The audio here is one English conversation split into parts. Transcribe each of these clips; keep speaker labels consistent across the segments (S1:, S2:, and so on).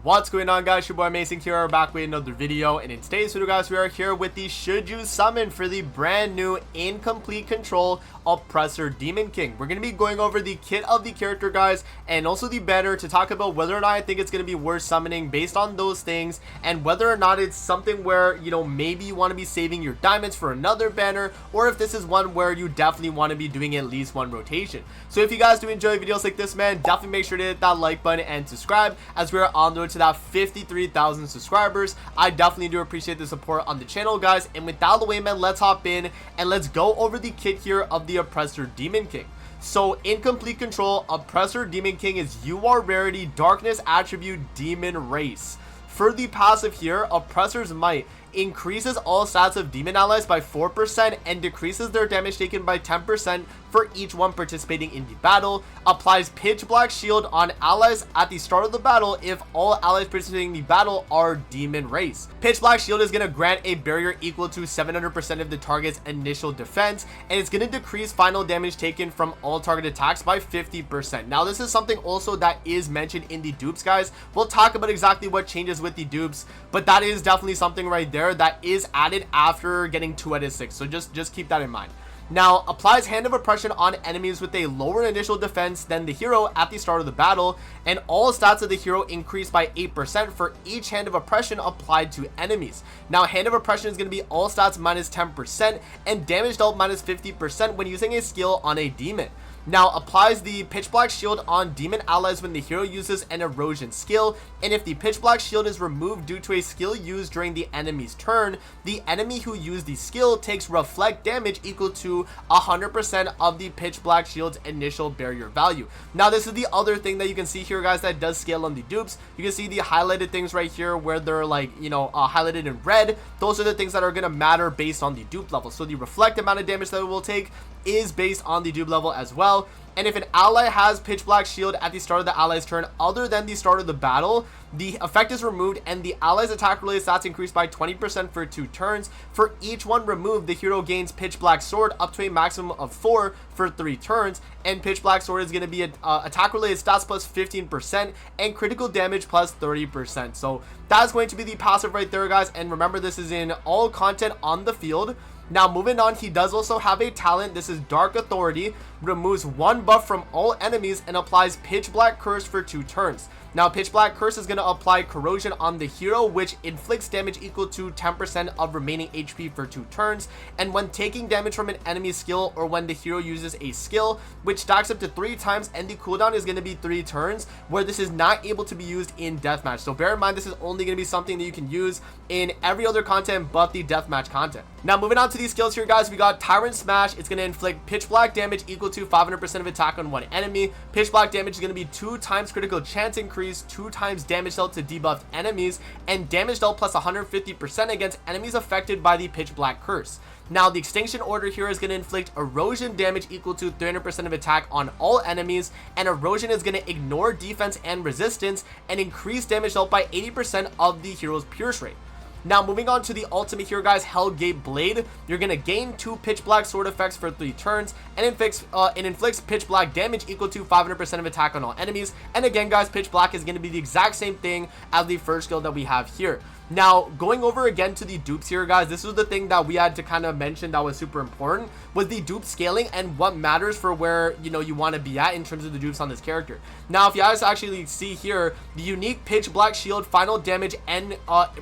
S1: What's going on, guys? Your boy Amazing here, back with another video, and in today's video, guys, we are here with the should you summon for the brand new incomplete control Oppressor Demon King. We're going to be going over the kit of the character, guys, and also the banner to talk about whether or not I think it's going to be worth summoning based on those things, and whether or not it's something where, you know, maybe you want to be saving your diamonds for another banner, or if this is one where you definitely want to be doing at least one rotation. So if you guys do enjoy videos like this, man, definitely make sure to hit that like button and subscribe, as we're on the road to that 53,000 subscribers. I definitely do appreciate the support on the channel, guys, and with that out of the way, man, let's hop in and let's go over the kit here of the Oppressor Demon King. So incomplete control, Oppressor Demon King is UR rarity, darkness attribute, demon race. For the passive here, Oppressor's Might increases all stats of demon allies by 4% and decreases their damage taken by 10% for each one participating in the battle. Applies pitch black shield on allies at the start of the battle if all allies participating in the battle are demon race. Pitch black shield is going to grant a barrier equal to 700% of the target's initial defense, and it's going to decrease final damage taken from all target attacks by 50%. Now this is something also that is mentioned in the dupes, guys. We'll talk about exactly what changes with the dupes, but that is definitely something right there that is added after getting 2 out of 6, so just keep that in mind. Now, applies Hand of Oppression on enemies with a lower initial defense than the hero at the start of the battle, and all stats of the hero increase by 8% for each Hand of Oppression applied to enemies. Now, Hand of Oppression is going to be all stats minus 10% and damage dealt minus 50% when using a skill on a demon. Now, applies the pitch black shield on demon allies when the hero uses an erosion skill, and if the pitch black shield is removed due to a skill used during the enemy's turn, the enemy who used the skill takes reflect damage equal to 100% of the pitch black shield's initial barrier value. Now, this is the other thing that you can see here, guys, that does scale on the dupes. You can see the highlighted things right here where they're like, you know, highlighted in red. Those are the things that are going to matter based on the dupe level. So the reflect amount of damage that it will take is based on the dupe level as well. And if an ally has pitch black shield at the start of the ally's turn other than the start of the battle, the effect is removed and the ally's attack related stats increase by 20% for 2 turns. For each one removed, the hero gains pitch black sword up to a maximum of 4 for 3 turns, and pitch black sword is going to be attack related stats plus 15% and critical damage plus 30%. So that's going to be the passive right there, guys, and remember, this is in all content on the field. Now, moving on, he does also have a talent. This is Dark Authority, removes 1 buff from all enemies and applies Pitch Black Curse for 2 turns. Now, Pitch Black Curse is going to apply corrosion on the hero, which inflicts damage equal to 10% of remaining HP for 2 turns. And when taking damage from an enemy skill or when the hero uses a skill, which stacks up to 3 times, and the cooldown is going to be 3 turns, where this is not able to be used in deathmatch. So bear in mind, this is only going to be something that you can use in every other content but the deathmatch content. Now, moving on to these skills here, guys, we got Tyrant Smash. It's going to inflict pitch black damage equal to 500% of attack on one enemy. Pitch black damage is going to be 2 times critical chance increase, 2 times damage dealt to debuffed enemies, and damage dealt plus 150% against enemies affected by the pitch black curse. Now, the extinction order here is going to inflict erosion damage equal to 300% of attack on all enemies, and erosion is going to ignore defense and resistance and increase damage dealt by 80% of the hero's pierce rate. Now, moving on to the ultimate here, guys, Hellgate Blade. You're going to gain 2 pitch black sword effects for 3 turns, and it inflicts pitch black damage equal to 500% of attack on all enemies. And again, guys, pitch black is going to be the exact same thing as the first skill that we have here. Now, going over again to the dupes here, guys, this was the thing that we had to kind of mention that was super important, was the dupe scaling and what matters for where, you know, you want to be at in terms of the dupes on this character. Now, if you guys actually see here, the unique pitch black shield final damage and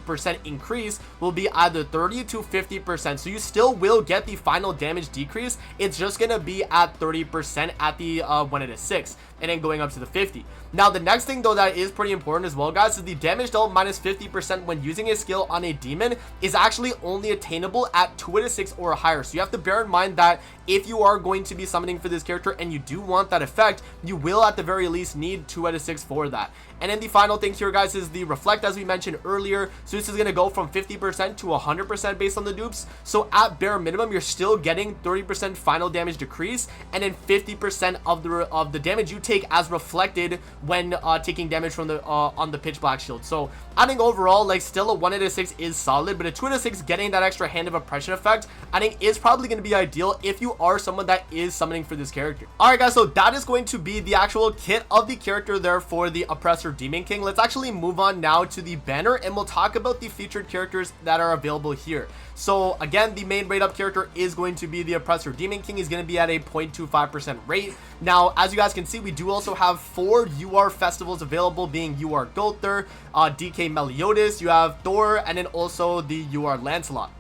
S1: percent increase will be either 30 to 50%. So you still will get the final damage decrease. It's just going to be at 30% at the 1 out of 6. And then going up to the 50. Now, the next thing, though, that is pretty important as well, guys, is the damage dealt minus 50% when using a skill on a demon is actually only attainable at 2 out of 6 or higher. So you have to bear in mind that if you are going to be summoning for this character and you do want that effect, you will at the very least need 2 out of 6 for that. And then the final thing here, guys, is the reflect, as we mentioned earlier. So this is going to go from 50% to 100% based on the dupes. So at bare minimum, you're still getting 30% final damage decrease, and then 50% of the damage you take as reflected when taking damage from the on the pitch black shield. So I think overall, like, still a 1 out of 6 is solid, but a 2 out of 6 getting that extra hand of oppression effect I think is probably going to be ideal if you are someone that is summoning for this character. Alright guys, so that is going to be the actual kit of the character there for the Oppressor Demon King. Let's actually move on now to the banner, and we'll talk about the featured characters that are available here. So again, the main rate up character is going to be the Oppressor Demon King. He's going to be at a 0.25% rate. Now, as you guys can see, we do also have 4 UR festivals available, being UR Gother, DK Meliodas, you have Thor, and then also the UR Lancelot.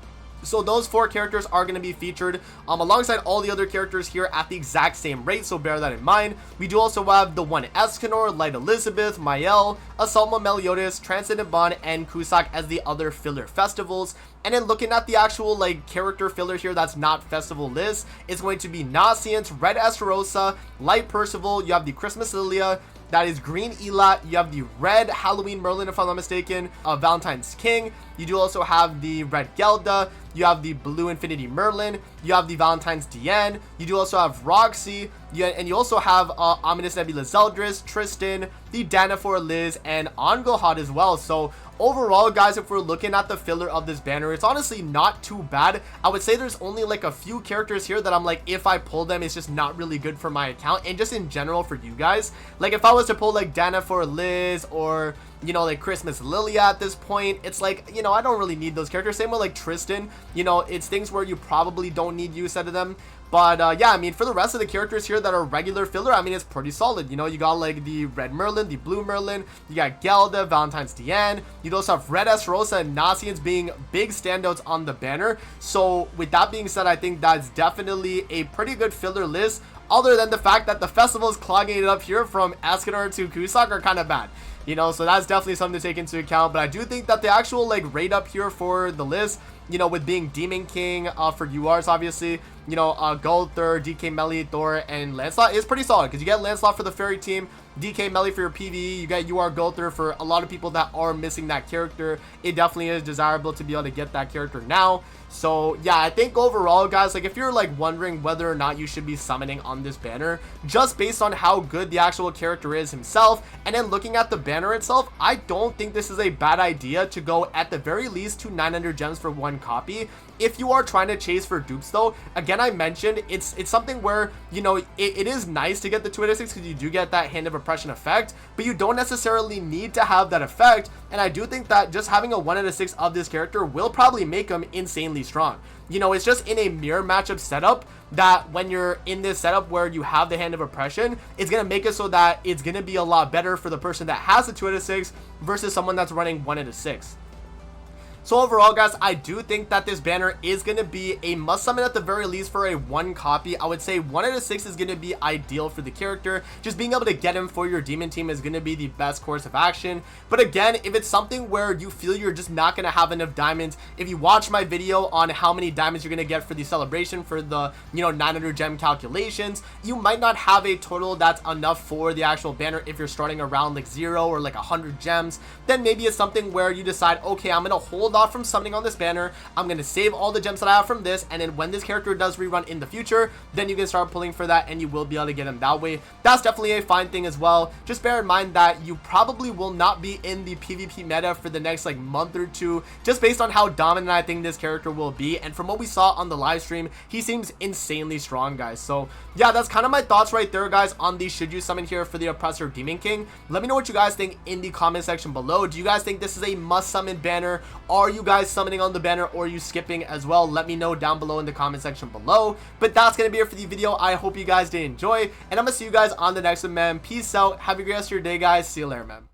S1: So those 4 characters are going to be featured alongside all the other characters here at the exact same rate, so bear that in mind. We do also have the one Escanor, Light Elizabeth, Mael, Asalma Meliodas, Transcendent Bond, and Cusack as the other filler festivals. And then looking at the actual like character filler here that's not festival list, it's going to be Nascience, Red Esterosa, Light Percival, you have the Christmas Lilia, that is Green Elat, you have the Red Halloween Merlin if I'm not mistaken, Valentine's King, you do also have the Red Gelda, you have the Blue Infinity Merlin, you have the Valentine's Diane, you do also have Roxy, and you also have Ominous Nebula Zeldris, Tristan, the Danafor Liz, and Angohad as well. So overall guys, if we're looking at the filler of this banner, it's honestly not too bad. I would say there's only like a few characters here that I'm like, if I pull them, it's just not really good for my account, and just in general for you guys. Like if I was to pull like Danafor Liz or, you know, like Christmas Lilia at this point, it's like, you know, I don't really need those characters. Same with like Tristan, you know, it's things where you probably don't need use out of them. But yeah, I mean, for the rest of the characters here that are regular filler, I mean, it's pretty solid. You know, you got like the Red Merlin, the Blue Merlin, you got Gelda, Valentine's Diane, you also have Red Esterosa and Nascience being big standouts on the banner. So with that being said, I think that's definitely a pretty good filler list, other than the fact that the festivals clogging it up here from Escanor to Cusack are kind of bad. You know, so that's definitely something to take into account. But I do think that the actual like rate up here for the list, you know, with being Demon King for URs, obviously, you know, Gother, DK Melly, Thor, and Lancelot is pretty solid, because you get Lancelot for the fairy team, DK Melly for your PvE, you get UR Gother for a lot of people that are missing that character. It definitely is desirable to be able to get that character now. So yeah, I think overall guys, like if you're like wondering whether or not you should be summoning on this banner, just based on how good the actual character is himself, and then looking at the banner itself, I don't think this is a bad idea to go at the very least to 900 gems for 1 copy. If you are trying to chase for dupes though, again, I mentioned it's something where, you know, it is nice to get the 2 out of 6 because you do get that hand of oppression effect, but you don't necessarily need to have that effect. And I do think that just having a 1 out of 6 of this character will probably make him insanely strong. You know, it's just in a mirror matchup setup that when you're in this setup where you have the hand of oppression, it's going to make it so that it's going to be a lot better for the person that has the 2 out of 6 versus someone that's running 1 out of 6. So overall guys, I do think that this banner is going to be a must summon at the very least for a 1 copy. I would say 1 out of 6 is going to be ideal for the character. Just being able to get him for your demon team is going to be the best course of action. But again, if it's something where you feel you're just not going to have enough diamonds, if you watch my video on how many diamonds you're going to get for the celebration for the, you know, 900 gem calculations, you might not have a total that's enough for the actual banner. If you're starting around like 0 or like 100 gems, then maybe it's something where you decide, okay, I'm going to hold off from summoning on this banner, I'm going to save all the gems that I have from this, and then when this character does rerun in the future, then you can start pulling for that and you will be able to get him that way. That's definitely a fine thing as well. Just bear in mind that you probably will not be in the PvP meta for the next like month or 2, just based on how dominant I think this character will be, and from what we saw on the live stream, he seems insanely strong guys. So yeah, that's kind of my thoughts right there guys on the should you summon here for the Oppressor Demon King. Let me know what you guys think in the comment section below. Do you guys think this is a must summon banner? Are you guys summoning on the banner, or are you skipping as well? Let me know down below in the comment section below. But that's gonna be it for the video. I hope you guys did enjoy, and I'm gonna see you guys on the next one, man. Peace out, have a great rest of your day guys. See you later, man.